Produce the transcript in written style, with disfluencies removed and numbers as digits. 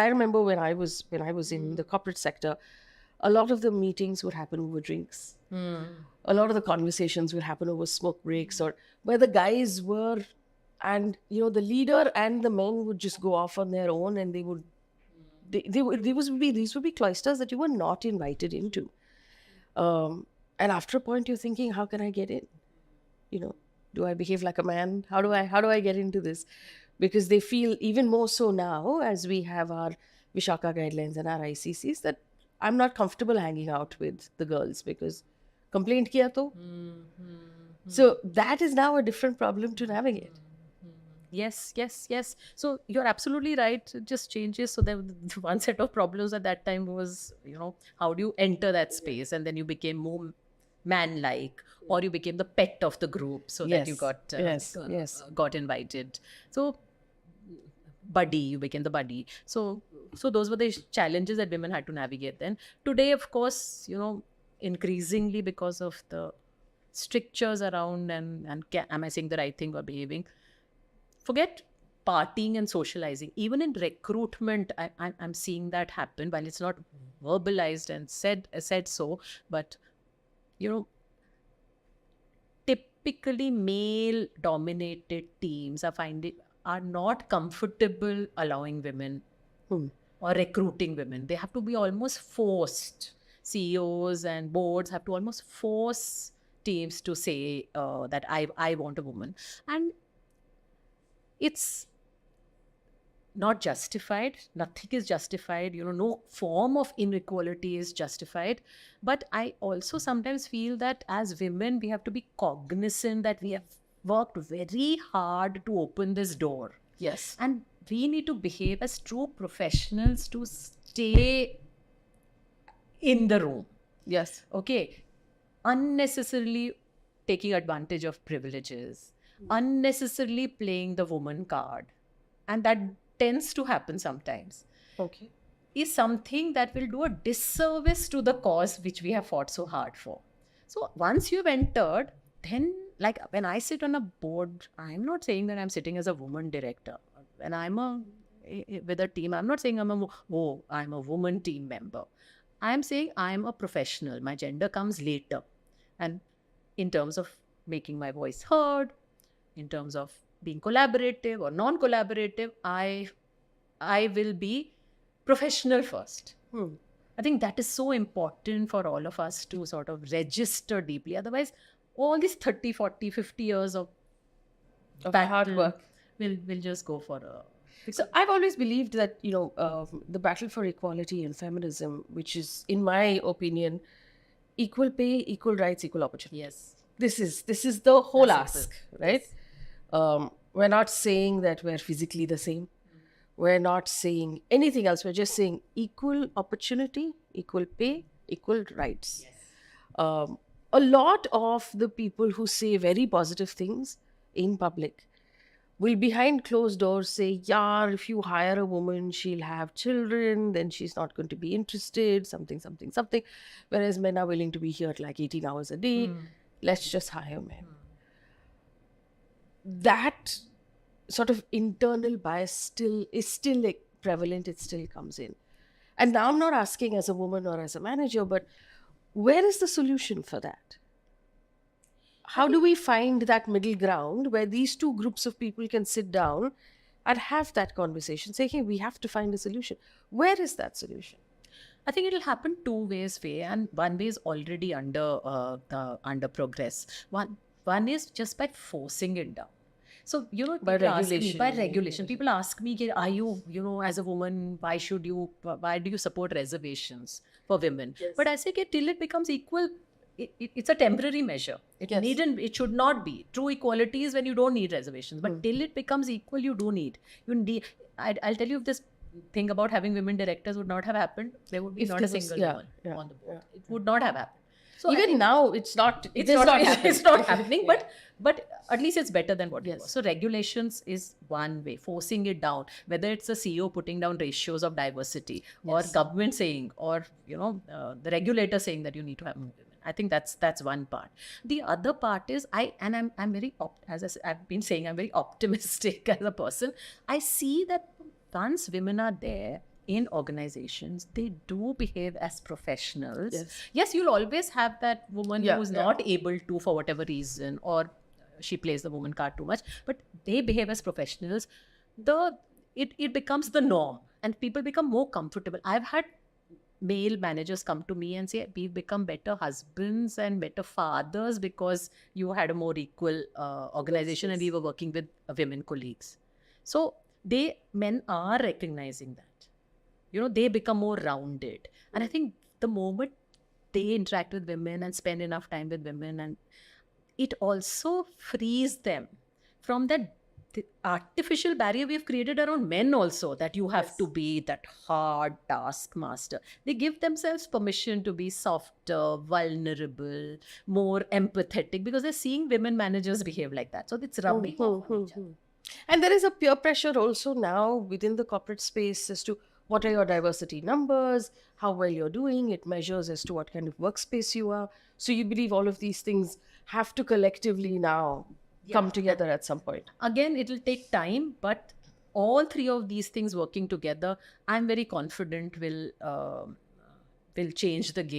I remember when I was in the corporate sector, a lot of the meetings would happen over drinks. A lot of the conversations would happen over smoke breaks, or where the guys were, and the leader and the men would just go off on their own, and these would be cloisters that you were not invited into. And after a point, you're thinking, how can I get in? you know do I behave like a man? How do I get into this? Because they feel, even more so now as we have our Vishaka guidelines and our ICCs, that I'm not comfortable hanging out with the girls because complaint kiya to. So that is now a different problem to navigate. Yes, yes, yes. So you're absolutely right. It just changes. So the one set of problems at that time was, how do you enter that space? And then you became more man-like, or you became the pet of the group, so that you got invited. So buddy, you became the buddy. So those were the challenges that women had to navigate then. Today, of course, increasingly, because of the strictures around, and am I saying the right thing or behaving? Forget partying and socializing. Even in recruitment, I'm seeing that happen. While it's not verbalized and said so, but typically male-dominated teams are not comfortable allowing women or recruiting women. They have to be almost forced. CEOs and boards have to almost force teams to say that I want a woman, and it's not justified. Nothing is justified. No form of inequality is justified. But I also sometimes feel that as women, we have to be cognizant that we have worked very hard to open this door. Yes. And we need to behave as true professionals to stay in the room. Yes. Okay. Unnecessarily taking advantage of privileges, unnecessarily playing the woman card, and that tends to happen sometimes. Okay. Is something that will do a disservice to the cause which we have fought so hard for. So once you've entered, then, like, when I sit on a board, I'm not saying that I'm sitting as a woman director. When I'm with a team, I'm not saying I'm a woman team member. I'm saying I'm a professional. My gender comes later. And in terms of making my voice heard, in terms of being collaborative or non-collaborative, I will be professional first. I think that is so important for all of us to sort of register deeply. Otherwise, all these 30, 40, 50 years of hard work will just go for a... So I've always believed that the battle for equality and feminism, which is, in my opinion, equal pay, equal rights, equal opportunity. Yes. This is the whole That's ask, simple. right? Yes. We're not saying that we're physically the same. We're not saying anything else. We're just saying equal opportunity, equal pay, equal rights. Yes. A lot of the people who say very positive things in public will behind closed doors say, yeah, if you hire a woman, she'll have children, then she's not going to be interested, something, something, something. Whereas men are willing to be here at like 18 hours a day. Let's just hire men. That sort of internal bias is still like prevalent. It still comes in. And now I'm not asking as a woman or as a manager, but where is the solution for that? How do we find that middle ground where these two groups of people can sit down and have that conversation, say, hey, we have to find a solution? Where is that solution? I think it'll happen two ways, Faye, and one way is already under progress. One is just by forcing it down. So, By regulation. People ask me, are you, as a woman, why do you support reservations for women? Yes. But I say, till it becomes equal, it's a temporary measure. It should not be. True equality is when you don't need reservations. But till it becomes equal, you do need. I'll tell you, if this thing about having women directors would not have happened, there would be not a single woman on the board. It would not have happened. So even now, it's not happening, but at least it's better than what it was. So regulations is one way, forcing it down, whether it's a CEO putting down ratios of diversity, or government saying, or the regulator saying that you need to have women. I think that's one part. The other part is I'm very I've been saying, I'm very optimistic as a person. I see that once women are there, in organizations, they do behave as professionals. Yes. Yes, you'll always have that woman Yeah, who's yeah. not able to for whatever reason, or she plays the woman card too much, but they behave as professionals. It becomes the norm, and people become more comfortable. I've had male managers come to me and say, we've become better husbands and better fathers because you had a more equal organization, and we were working with women colleagues. So men are recognizing that, they become more rounded. And I think the moment they interact with women and spend enough time with women, and it also frees them from that artificial barrier we've created around men also, that you have to be that hard taskmaster. They give themselves permission to be softer, vulnerable, more empathetic, because they're seeing women managers behave like that. So it's rubbing off on each other. And there is a peer pressure also now within the corporate space as to what are your diversity numbers, how well you're doing. It measures as to what kind of workspace you are. So you believe all of these things have to collectively now come together at some point. Again, it'll take time, but all three of these things working together, I'm very confident will change the game.